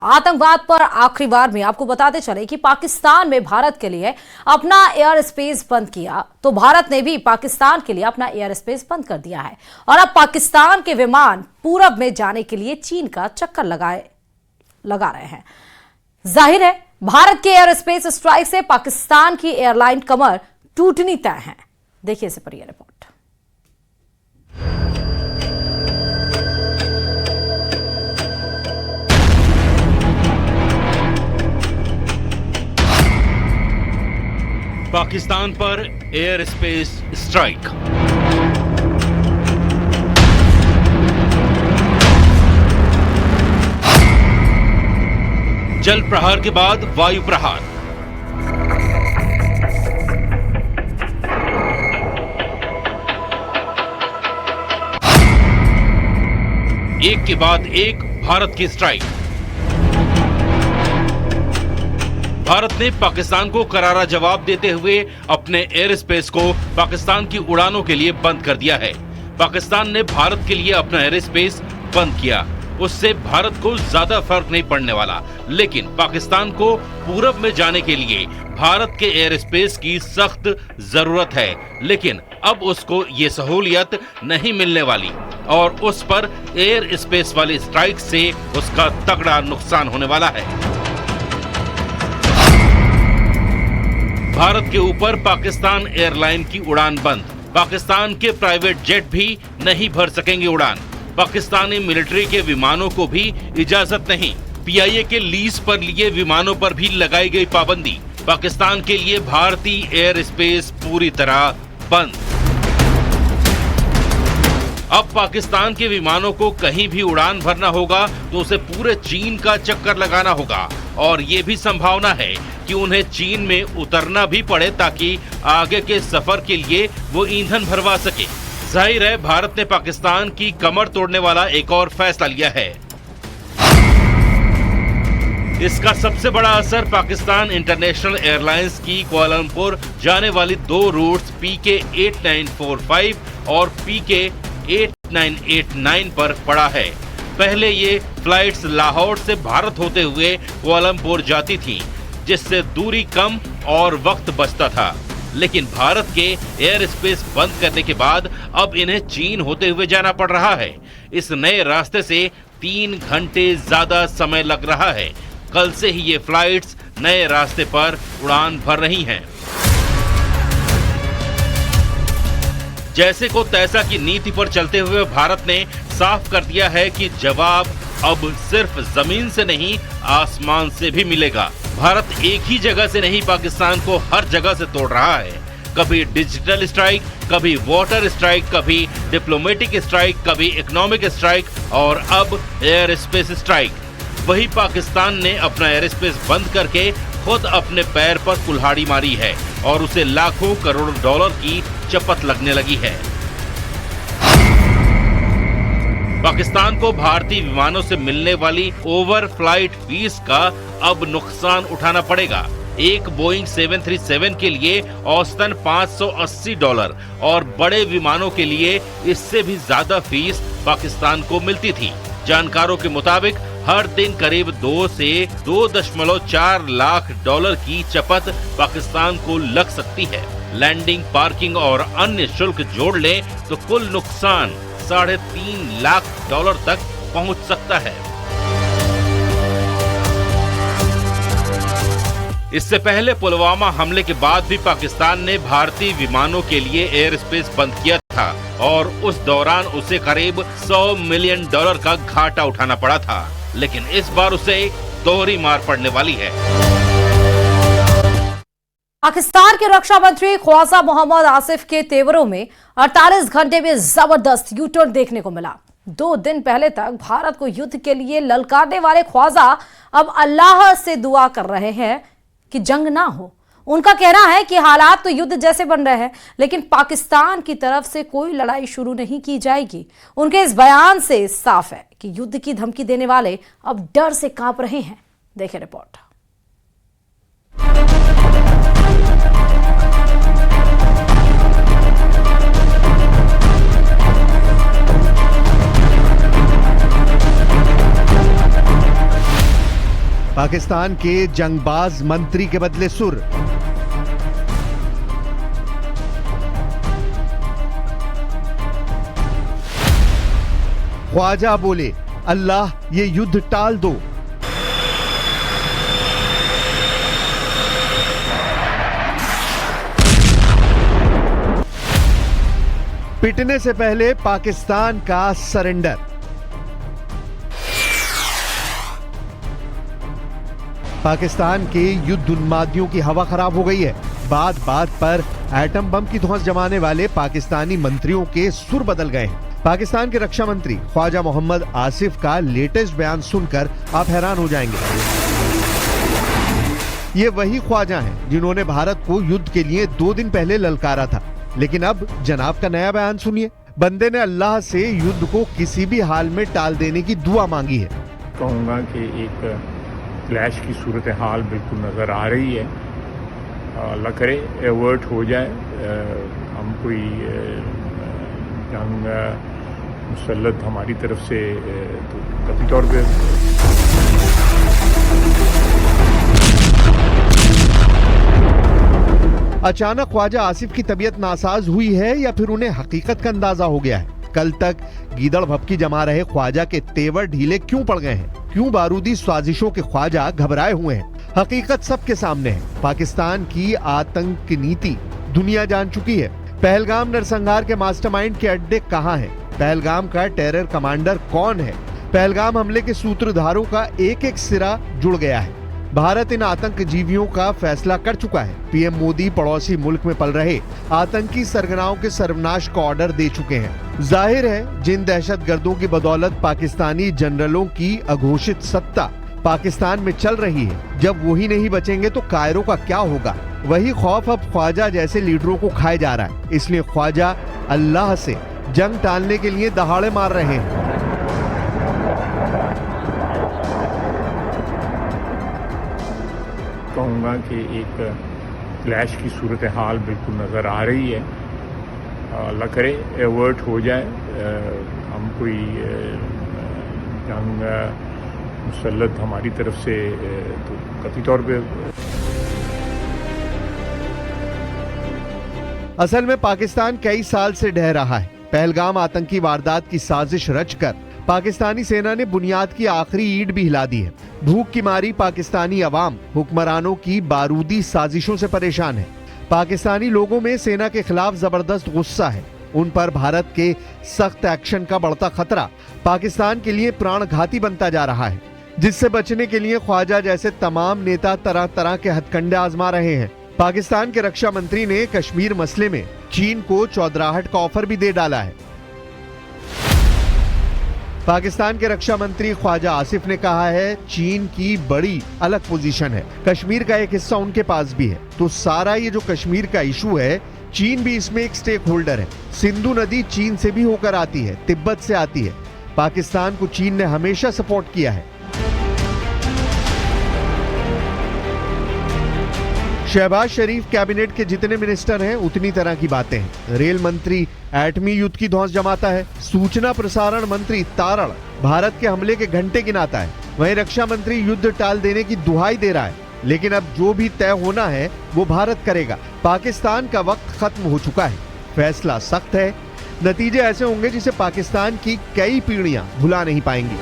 आतंकवाद पर आखिरी बार में आपको बताते चले कि पाकिस्तान में भारत के लिए अपना एयर स्पेस बंद किया तो भारत ने भी पाकिस्तान के लिए अपना एयर स्पेस बंद कर दिया है और अब पाकिस्तान के विमान पूरब में जाने के लिए चीन का चक्कर लगा रहे हैं। जाहिर है भारत के एयर स्पेस स्ट्राइक से पाकिस्तान की एयरलाइन कमर टूटनी तय है। देखिए इस पर यह रिपोर्ट। पाकिस्तान पर एयर स्पेस स्ट्राइक। जल प्रहार के बाद वायु प्रहार। एक के बाद एक भारत की स्ट्राइक। भारत ने पाकिस्तान को करारा जवाब देते हुए अपने एयर स्पेस को पाकिस्तान की उड़ानों के लिए बंद कर दिया है। पाकिस्तान ने भारत के लिए अपना एयर स्पेस बंद किया, उससे भारत को ज्यादा फर्क नहीं पड़ने वाला, लेकिन पाकिस्तान को पूरब में जाने के लिए भारत के एयर स्पेस की सख्त जरूरत है। लेकिन अब उसको ये सहूलियत नहीं मिलने वाली और उस पर एयर स्पेस वाली स्ट्राइक से उसका तगड़ा नुकसान होने वाला है। भारत के ऊपर पाकिस्तान एयरलाइन की उड़ान बंद। पाकिस्तान के प्राइवेट जेट भी नहीं भर सकेंगे उड़ान। पाकिस्तानी मिलिट्री के विमानों को भी इजाजत नहीं। पीआईए के लीज पर लिए विमानों पर भी लगाई गई पाबंदी। पाकिस्तान के लिए भारतीय एयर स्पेस पूरी तरह बंद। अब पाकिस्तान के विमानों को कहीं भी उड़ान भरना होगा तो उसे पूरे चीन का चक्कर लगाना होगा और ये भी संभावना है कि उन्हें चीन में उतरना भी पड़े ताकि आगे के सफर के लिए वो ईंधन भरवा सके। जाहिर है भारत ने पाकिस्तान की कमर तोड़ने वाला एक और फैसला लिया है। इसका सबसे बड़ा असर पाकिस्तान इंटरनेशनल एयरलाइंस की कुआलालंपुर जाने वाली दो रूट्स PK 8945 और PK 8989 पर पड़ा है। पहले ये फ्लाइट्स लाहौर से भारत होते हुए कुआलालंपुर जाती थीं, जिससे दूरी कम और वक्त बचता था। लेकिन भारत के एयर स्पेस बंद करने के बाद अब इन्हें चीन होते हुए जाना पड़ रहा है। इस नए रास्ते से 3 घंटे ज्यादा समय लग रहा है। कल से ही ये फ्लाइट्स नए रास्ते पर उड़ान भर रही हैं। जैसे को तैसा की नीति पर चलते हुए भारत ने साफ कर दिया है कि जवाब अब सिर्फ जमीन से नहीं आसमान से भी मिलेगा। भारत एक ही जगह से नहीं पाकिस्तान को हर जगह से तोड़ रहा है। कभी डिजिटल स्ट्राइक, कभी वाटर स्ट्राइक, कभी डिप्लोमेटिक स्ट्राइक, कभी इकोनॉमिक स्ट्राइक और अब एयर स्पेस स्ट्राइक। वही पाकिस्तान ने अपना एयर स्पेस बंद करके खुद अपने पैर पर कुल्हाड़ी मारी है और उसे लाखों करोड़ डॉलर की चपत लगने लगी है। पाकिस्तान को भारतीय विमानों से मिलने वाली ओवर फ्लाइट फीस का अब नुकसान उठाना पड़ेगा। एक बोइंग 737 के लिए औसतन $580 और बड़े विमानों के लिए इससे भी ज्यादा फीस पाकिस्तान को मिलती थी। जानकारों के मुताबिक हर दिन करीब 2 से 2.4 लाख डॉलर की चपत पाकिस्तान को लग सकती है। लैंडिंग, पार्किंग और अन्य शुल्क जोड़ लें तो कुल नुकसान $3.5 लाख तक पहुंच सकता है। इससे पहले पुलवामा हमले के बाद भी पाकिस्तान ने भारतीय विमानों के लिए एयर स्पेस बंद किया था और उस दौरान उसे करीब $100 मिलियन का घाटा उठाना पड़ा था। लेकिन इस बार उसे दोहरी मार पड़ने वाली है। पाकिस्तान के रक्षा मंत्री ख्वाजा मोहम्मद आसिफ के तेवरों में 48 घंटे में जबरदस्त यूटर्न देखने को मिला। 2 दिन पहले तक भारत को युद्ध के लिए ललकारने वाले ख्वाजा अब अल्लाह से दुआ कर रहे हैं कि जंग ना हो। उनका कहना है कि हालात तो युद्ध जैसे बन रहे हैं, लेकिन पाकिस्तान की तरफ से कोई लड़ाई शुरू नहीं की जाएगी। उनके इस बयान से साफ है कि युद्ध की धमकी देने वाले अब डर से कांप रहे हैं। देखें रिपोर्ट। पाकिस्तान के जंगबाज मंत्री के बदले सुर। ख्वाजा बोले, अल्लाह ये युद्ध टाल दो। पिटने से पहले पाकिस्तान का सरेंडर। पाकिस्तान के युद्ध उन्मादियों की हवा खराब हो गई है। बात बात पर एटम बम की धौंस जमाने वाले पाकिस्तानी मंत्रियों के सुर बदल गए हैं। पाकिस्तान के रक्षा मंत्री ख्वाजा मोहम्मद आसिफ का लेटेस्ट बयान सुनकर आप हैरान हो जाएंगे। ये वही ख्वाजा हैं जिन्होंने भारत को युद्ध के लिए 2 दिन पहले ललकारा था, लेकिन अब जनाब का नया बयान सुनिए। बंदे ने अल्लाह से युद्ध को किसी भी हाल में टाल देने की दुआ मांगी है। कहूँगा कि एक क्लैश की सूरत हाल बिल्कुल नज़र आ रही है। अल्लाह करे एवर्ट हो जाए, हम कोई जंग मुसल्लत हमारी तरफ से तो कतई तौर पे अचानक ख्वाजा आसिफ की तबीयत नासाज हुई है या फिर उन्हें हकीकत का अंदाजा हो गया है? कल तक गीदड़ भपकी जमा रहे ख्वाजा के तेवर ढीले क्यों पड़ गए हैं? क्यों बारूदी साजिशों के ख्वाजा घबराए हुए हैं? हकीकत सबके सामने है। पाकिस्तान की आतंक नीति दुनिया जान चुकी है। पहलगाम नरसंहार के मास्टरमाइंड के अड्डे कहां हैं? पहलगाम का टेरर कमांडर कौन है? पहलगाम हमले के सूत्रधारों का एक एक सिरा जुड़ गया है। भारत इन आतंकजीवियों का फैसला कर चुका है। पीएम मोदी पड़ोसी मुल्क में पल रहे आतंकी सरगनाओं के सर्वनाश का ऑर्डर दे चुके हैं। जाहिर है जिन दहशतगर्दों की बदौलत पाकिस्तानी जनरलों की अघोषित सत्ता पाकिस्तान में चल रही है, जब वही नहीं बचेंगे तो कायरों का क्या होगा? वही खौफ अब ख्वाजा जैसे लीडरों को खाए जा रहा है। इसलिए ख्वाजा अल्लाह से जंग टालने के लिए दहाड़े मार रहे हैं। कहूँगा कि एक क्लैश की सूरत हाल बिल्कुल नज़र आ रही है। अल्लाह करे एवर्ट हो जाए, हम कोई जंग मुसल्लत हमारी तरफ से तो कतई तौर पे असल में पाकिस्तान कई साल से ढह रहा है। पहलगाम आतंकी वारदात की साजिश रचकर पाकिस्तानी सेना ने बुनियाद की आखिरी ईंट भी हिला दी है। भूख की मारी पाकिस्तानी अवाम हुक्मरानों की बारूदी साजिशों से परेशान है। पाकिस्तानी लोगों में सेना के खिलाफ जबरदस्त गुस्सा है। उन पर भारत के सख्त एक्शन का बढ़ता खतरा पाकिस्तान के लिए प्राणघाती बनता जा रहा है, जिससे बचने के लिए ख्वाजा जैसे तमाम नेता तरह तरह के हथकंडे आजमा रहे हैं। पाकिस्तान के रक्षा मंत्री ने कश्मीर मसले में चीन को चौधराहट का ऑफर भी दे डाला है। पाकिस्तान के रक्षा मंत्री ख्वाजा आसिफ ने कहा है चीन की बड़ी अलग पोजीशन है, कश्मीर का एक हिस्सा उनके पास भी है, तो सारा ये जो कश्मीर का इशू है चीन भी इसमें एक स्टेक होल्डर है। सिंधु नदी चीन से भी होकर आती है, तिब्बत से आती है। पाकिस्तान को चीन ने हमेशा सपोर्ट किया है। शहबाज शरीफ कैबिनेट के जितने मिनिस्टर हैं उतनी तरह की बातें हैं। रेल मंत्री एटमी युद्ध की धौंस जमाता है। सूचना प्रसारण मंत्री तारण भारत के हमले के घंटे गिनाता है। वहीं रक्षा मंत्री युद्ध टाल देने की दुहाई दे रहा है। लेकिन अब जो भी तय होना है वो भारत करेगा। पाकिस्तान का वक्त खत्म हो चुका है। फैसला सख्त है। नतीजे ऐसे होंगे जिसे पाकिस्तान की कई पीढ़ियां भुला नहीं पाएंगी।